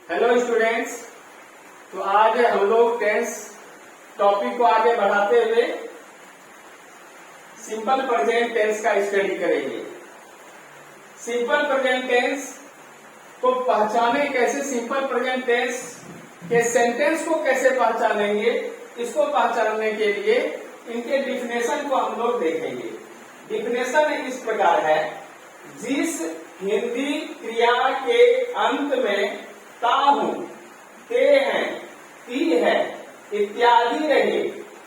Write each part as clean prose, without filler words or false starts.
Hello students. तो आज हम लोग टेंस टॉपिक को आगे बढ़ाते हुए सिंपल प्रेजेंट टेंस का स्टडी करेंगे। सिंपल प्रेजेंट टेंस को पहचाने कैसे, सिंपल प्रेजेंट टेंस के सेंटेंस को कैसे पहचानेंगे, इसको पहचानने के लिए इनके डिफिनेशन को हम लोग देखेंगे। डिफिनेशन इस प्रकार है, जिस हिंदी क्रिया के अंत में ता हूं, ते हैं, ती है इत्यादि रहे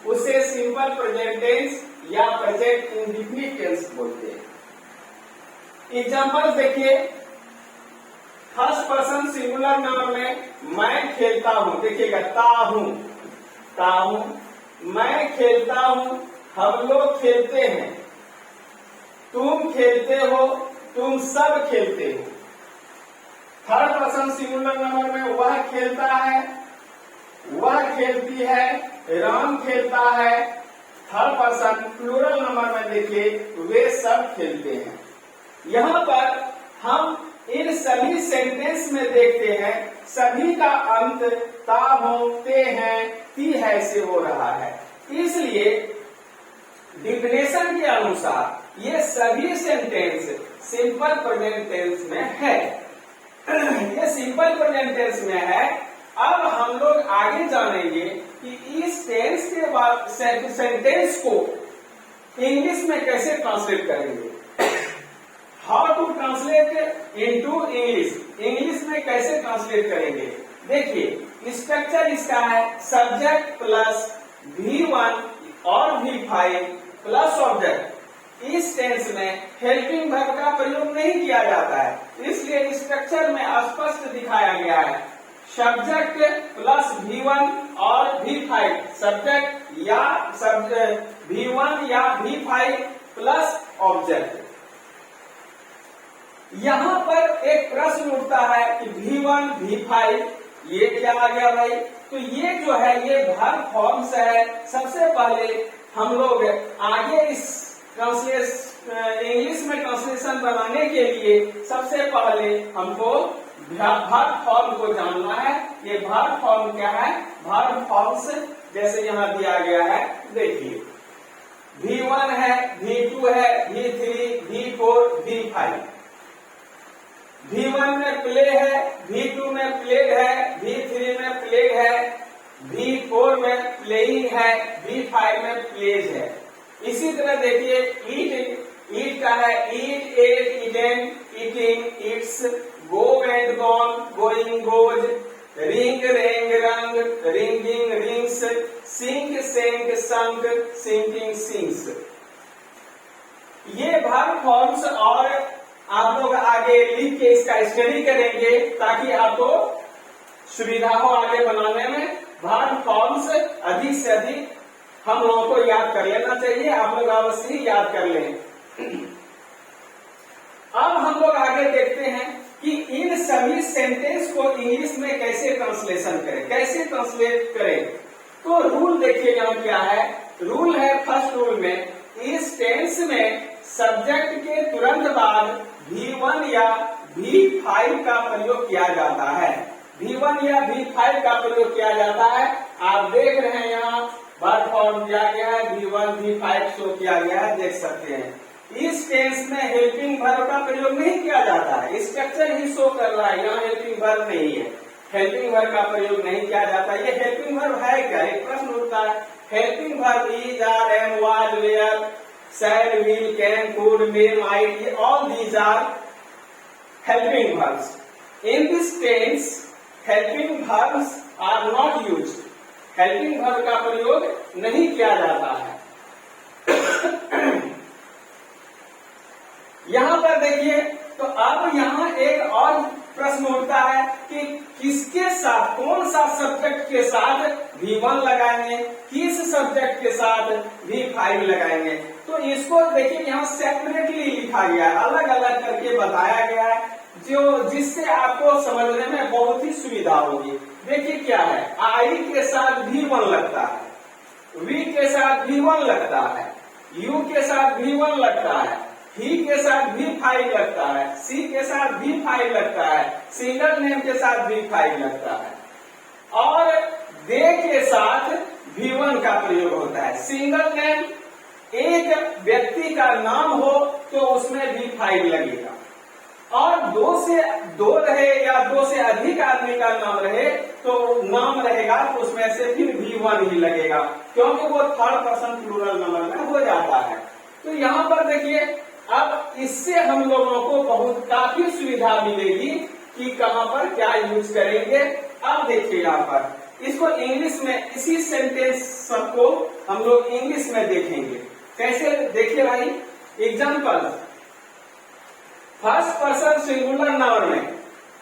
उसे सिंपल प्रेजेंट टेंस या प्रेजेंट इंडेफिनिट टेंस बोलते हैं। एग्जांपल देखिए, फर्स्ट पर्सन सिंगुलर नाउन में मैं खेलता हूं, देखिएगा ता हूं, मैं खेलता हूं, हम लोग खेलते हैं, तुम खेलते हो, तुम सब खेलते हो। थर्ड पर्सन सिंगुलर नंबर में वह खेलता है, वह खेलती है, राम खेलता है। थर्ड पर्सन प्लूरल नंबर में देखिए, वे सब खेलते हैं। यहाँ पर हम इन सभी सेंटेंस में देखते हैं सभी का अंत ता हो, ते हैं, ती है से हो रहा है। इसलिए डिफिनेशन के अनुसार ये सभी सेंटेंस सिंपल प्रेजेंट टेंस में है। ये सिंपल प्रेजेंट टेंस में है। अब हम लोग आगे जानेंगे कि इस टेंस के बाद सेंटेंस को इंग्लिश में कैसे ट्रांसलेट करेंगे। How to translate into English, English में कैसे ट्रांसलेट करेंगे। देखिए स्ट्रक्चर इसका है, सब्जेक्ट प्लस V1 और V5 प्लस ऑब्जेक्ट। इस टेंस में हेल्पिंग वर्ब का प्रयोग नहीं किया जाता है, इसलिए स्ट्रक्चर में स्पष्ट दिखाया गया है, सब्जेक्ट प्लस V1 और V5, सब्जेक्ट या V1 या V5 प्लस ऑब्जेक्ट। यहाँ पर एक प्रश्न उठता है कि V1 V5 ये क्या आ गया भाई। तो ये जो है ये वर्ब फॉर्म्स है। सबसे पहले हम लोग आगे इस इंग्लिश में ट्रांसलेशन बनाने के लिए सबसे पहले हमको वर्ब फॉर्म को जानना है। ये वर्ब फॉर्म क्या है, वर्ब फॉर्म्स जैसे यहाँ दिया गया है, देखिए V1 है, V2 है, V3, V4, V5। V1 में प्ले है, V2 में प्लेड है, V3 में प्लेड है, V4 में प्लेइंग है, V5 में प्लेज है। इसी तरह देखिए ईट का है, eat, ate, eaten, eating, eats, go and gone, going, goes, ring, rang, rung, ringing, rings, sink, sank, sunk, sinking, sinks. ये वर्ब फॉर्म्स और आप लोग आगे लिख के इसका स्टडी करेंगे ताकि आपको सुविधा हो आगे बनाने में। वर्ब फॉर्म्स अधिक से अधिक हम लोगों को याद कर लेना चाहिए, आप लोग अवश्य ही याद कर लें। अब हम लोग आगे देखते हैं कि इन सभी सेंटेंस को इंग्लिश में कैसे ट्रांसलेशन करें, कैसे ट्रांसलेट करें। तो रूल देखिए यहाँ क्या है। रूल है, फर्स्ट रूल में इस टेंस में सब्जेक्ट के तुरंत बाद V1 या V5 का प्रयोग किया जाता है। V1 या V5 का प्रयोग किया जाता है। आप देख रहे हैं यहाँ वर्ब फॉर्म दिया गया है, V1 V5 शो किया गया है, देख सकते हैं। इस टेंस में हेल्पिंग वर्ब का प्रयोग नहीं किया जाता है, स्ट्रक्चर ही शो कर रहा है, यहाँ हेल्पिंग वर्ब नहीं है, हेल्पिंग वर्ब का प्रयोग नहीं किया जाता। ये हेल्पिंग वर्ब है क्या, एक प्रश्न उठता है। Helping verb is, are, am, was, were, shall, will, can, could, may, might, ये all these are helping verbs. In this tense helping verbs are not used, helping verb का प्रयोग नहीं किया जाता है। यहाँ पर देखिए, तो अब यहाँ एक और प्रश्न उठता है कि किसके साथ, कौन सा सब्जेक्ट के साथ V1 लगाएंगे, किस सब्जेक्ट के साथ V5 लगाएंगे। तो इसको देखिए यहाँ सेपरेटली लिखा गया है, अलग अलग करके बताया गया है, जो जिससे आपको समझने में बहुत ही सुविधा होगी। देखिए क्या है, I के साथ V1 लगता है, V के साथ V1 लगता है, U के साथ V1 लगता है, ही के साथ भी फाइव लगता है, सी के साथ भी फाइव लगता है, सिंगल नेम के साथ भी फाइव लगता है, और दे के साथ V1 का प्रयोग होता है। सिंगल नेम एक व्यक्ति का नाम हो तो उसमें भी फाइव लगेगा, और दो रहे या दो से अधिक आदमी का नाम रहे तो नाम रहेगा तो उसमें से फिर V1 ही लगेगा, क्योंकि वो थर्ड पर्सन प्लूरल नंबर में हो जाता है। तो यहाँ पर देखिए, अब इससे हम लोगों को बहुत काफी सुविधा मिलेगी कि कहाँ पर क्या यूज करेंगे। अब देखिए यहाँ पर इसको इंग्लिश में, इसी सेंटेंस सबको हम लोग इंग्लिश में देखेंगे। कैसे देखिए भाई, example, first person singular number में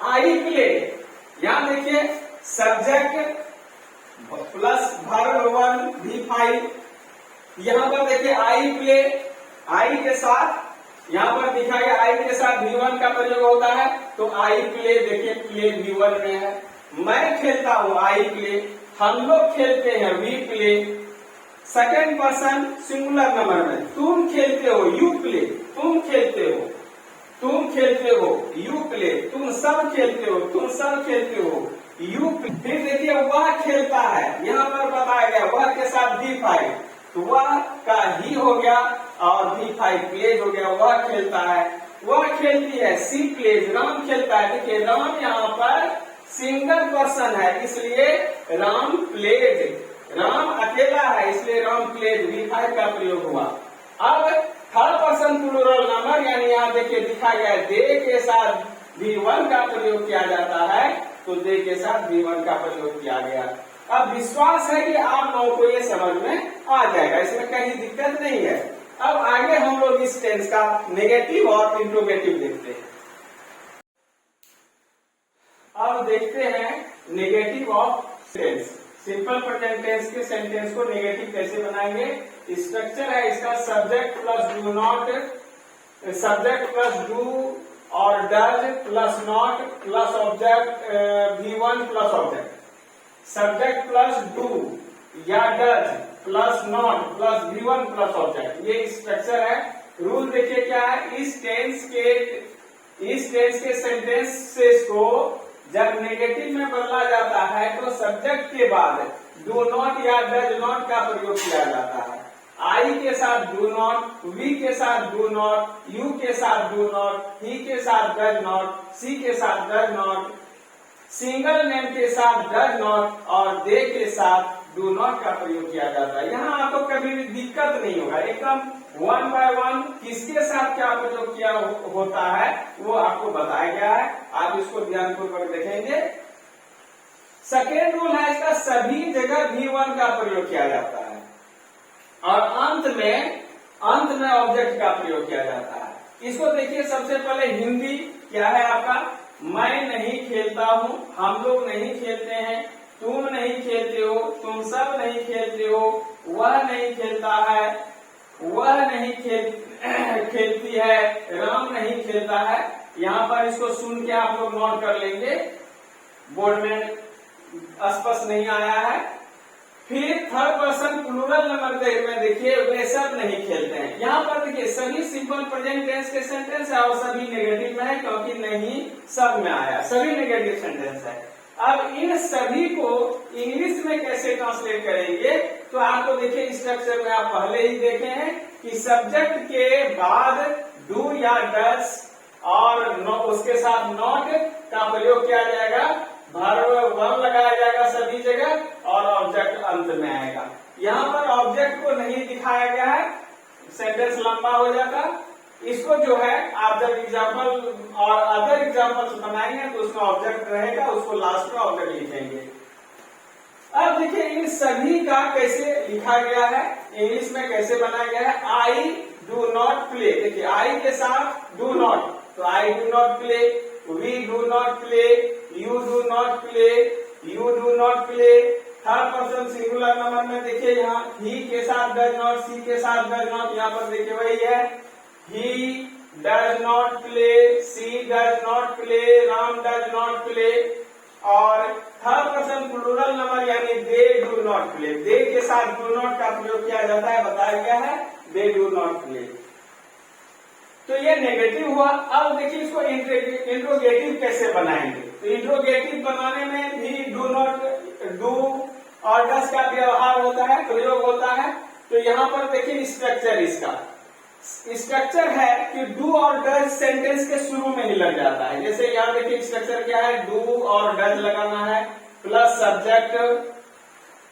आई प्ले, यहां देखिए subject plus verb one V5, यहां पर देखिए आई प्ले, आई के साथ यहां पर दिखा गया आई के साथ V1 का प्रयोग होता है, तो आई प्ले, देखिए प्ले V1 में है। मैं खेलता हूं, आई प्ले, हम लोग खेलते हैं, we play. Second person singular number में, तुम खेलते हो, यू प्ले, तुम खेलते हो, तुम खेलते हो, यू प्ले, तुम सब खेलते हो, तुम सब खेलते हो, यू प्ले। फिर देखिए वह खेलता है, यहाँ पर बताया गया वह के साथ V5, तो वह का ही हो गया और V5 प्लेज हो गया, वह खेलता है, वह खेलती है, सी प्लेज, राम खेलता है। देखिए राम यहाँ पर सिंगल पर्सन है, इसलिए राम प्लेज, राम अकेला है इसलिए राम प्लेज, V5 का प्रयोग हुआ। अब थर्ड पर्सन प्लूरल नंबर, यानी यहाँ देखिए दिखा गया है दे के साथ V1 का प्रयोग किया जाता है, तो दे के साथ V1 का प्रयोग किया गया। अब विश्वास है कि आप लोगों को ये समझ में आ जाएगा, इसमें कहीं दिक्कत नहीं है। अब आगे हम लोग इस टेंस का नेगेटिव और इंट्रोगेटिव देखते हैं। अब देखते हैं negative of tense. Simple present tense के सेंटेंस को नेगेटिव कैसे बनाएंगे। स्ट्रक्चर है इसका, subject plus do not, subject plus do और does plus not plus object V1 plus object, subject plus do या does plus not plus V1 plus object, ये structure है। रूल देखिए क्या है, इस टेंस के सेंटेंसेस को जब नेगेटिव में बदला जाता है तो सब्जेक्ट के बाद डू नॉट या डज नॉट का प्रयोग किया जाता है। आई के साथ डू नॉट, वी के साथ डू नॉट, यू के साथ डू नॉट, ही के साथ डज नॉट, सी के साथ डज नॉट, सिंगल नेम के साथ डज नॉट और दे के साथ डू नॉट का प्रयोग किया जाता है। यहाँ आपको कभी भी दिक्कत नहीं होगा, एकदम वन बाय वन किसके साथ क्या प्रयोग किया होता है वो आपको बताया गया है, आप इसको ध्यानपूर्वक देखेंगे। सेकेंड रूल है इसका, सभी जगह V1 का प्रयोग किया जाता है और अंत में ऑब्जेक्ट का प्रयोग किया जाता है। इसको देखिए, सबसे पहले हिंदी क्या है आपका, मैं नहीं खेलता हूँ, हम लोग नहीं खेलते हैं, तुम नहीं खेलते हो, तुम सब नहीं खेलते हो, वह नहीं खेलता है, वह नहीं खेलती है, राम नहीं खेलता है। यहाँ पर इसको सुन के आप लोग नोट कर लेंगे, बोर्ड में स्पष्ट नहीं आया है। फिर थर्ड पर्सन प्लूरल नंबर में देखिए, वे सब नहीं खेलते हैं। यहाँ पर देखिए सभी सिंपल प्रेजेंट टेंस के सेंटेंस है और सभी नेगेटिव में है, क्योंकि नहीं सब में आया, सभी नेगेटिव सेंटेंस है। अब इन सभी को इंग्लिश में कैसे ट्रांसलेट करेंगे, तो आपको देखिए स्ट्रक्चर में आप पहले ही देखे हैं कि सब्जेक्ट के बाद डू या डज और उसके साथ नॉट का प्रयोग किया जाएगा, वर्ब वन लगाया जाएगा सभी जगह और ऑब्जेक्ट अंत में आएगा। यहाँ पर ऑब्जेक्ट को नहीं दिखाया गया है, सेंटेंस लंबा हो जाता। इसको जो है आप जब एग्जाम्पल और अदर एग्जाम्पल्स बनाएंगे तो उसमें ऑब्जेक्ट रहेगा, उसको लास्ट में ऑब्जेक्ट लिखेंगे। अब देखिए इन सभी का कैसे लिखा गया है, इंग्लिश में कैसे बनाया गया है। आई डू नॉट प्ले, देखिए आई के साथ डू नॉट, तो I do not play, we do not play, you do not play, you do not play. Third person singular number में देखिए यहाँ ही के साथ डज नॉट, सी के साथ डज नॉट, यहाँ पर देखिए वही है, he does not play, she does not play, Ram does not play। और थर्ड पर्सन प्लूरल नंबर यानी they do not play, they के साथ do not का प्रयोग किया जाता है, बताया गया है they do not play। तो ये नेगेटिव हुआ। अब देखिए इसको इंट्रोगेटिव कैसे बनाएंगे। तो इंट्रोगेटिव बनाने में भी डू नॉट, डू और डस का व्यवहार होता है, प्रयोग होता है। तो यहाँ पर देखिए स्ट्रक्चर, इसका स्ट्रक्चर है कि डू और डज सेंटेंस के शुरू में ही लग जाता है। जैसे यहाँ देखिए स्ट्रक्चर क्या है, डू और डज लगाना है प्लस सब्जेक्ट,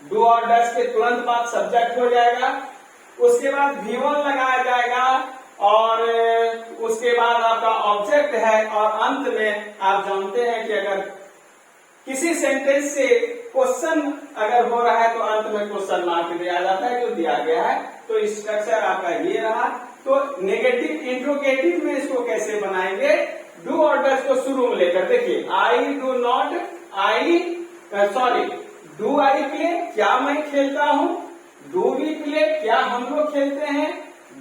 डू और डज के तुरंत बाद सब्जेक्ट हो जाएगा, उसके बाद V1 लगाया जाएगा और उसके बाद आपका ऑब्जेक्ट है, और अंत में आप जानते हैं कि अगर किसी सेंटेंस से क्वेश्चन अगर हो रहा है तो अंत में क्वेश्चन मार्क दिया जाता है, जो दिया गया है। तो स्ट्रक्चर आपका ये रहा। तो नेगेटिव इंट्रोगेटिव में इसको कैसे बनाएंगे, डू और डज को शुरू में लेकर देखिए, आई do not, do I play, क्या मैं खेलता हूँ, डू वी प्ले, क्या हम लोग खेलते हैं,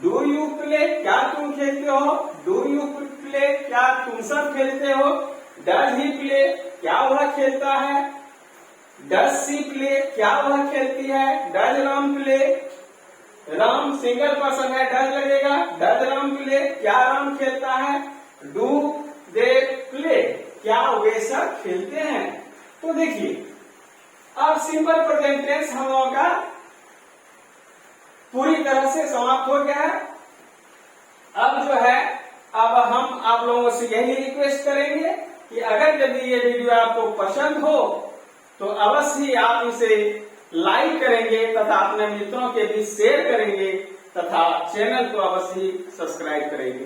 डू यू प्ले, क्या तुम खेलते हो, डू यू प्ले, क्या तुम सब खेलते हो, डज ही प्ले, क्या वह खेलता है, डज सी प्ले, क्या वह खेलती है, does Ram play, Ram single person है, डज लगेगा, डज राम प्ले, क्या राम खेलता है, डू दे प्ले, क्या वे सब खेलते हैं। तो देखिए अब सिंपल प्रेजेंट टेंस हम लोगों का पूरी तरह से समाप्त हो गया है। अब जो है, अब हम आप लोगों से यही रिक्वेस्ट करेंगे कि अगर यदि ये वीडियो आपको पसंद हो तो अवश्य ही आप इसे लाइक करेंगे तथा अपने मित्रों के बीच शेयर करेंगे तथा चैनल को अवश्य ही सब्सक्राइब करेंगे।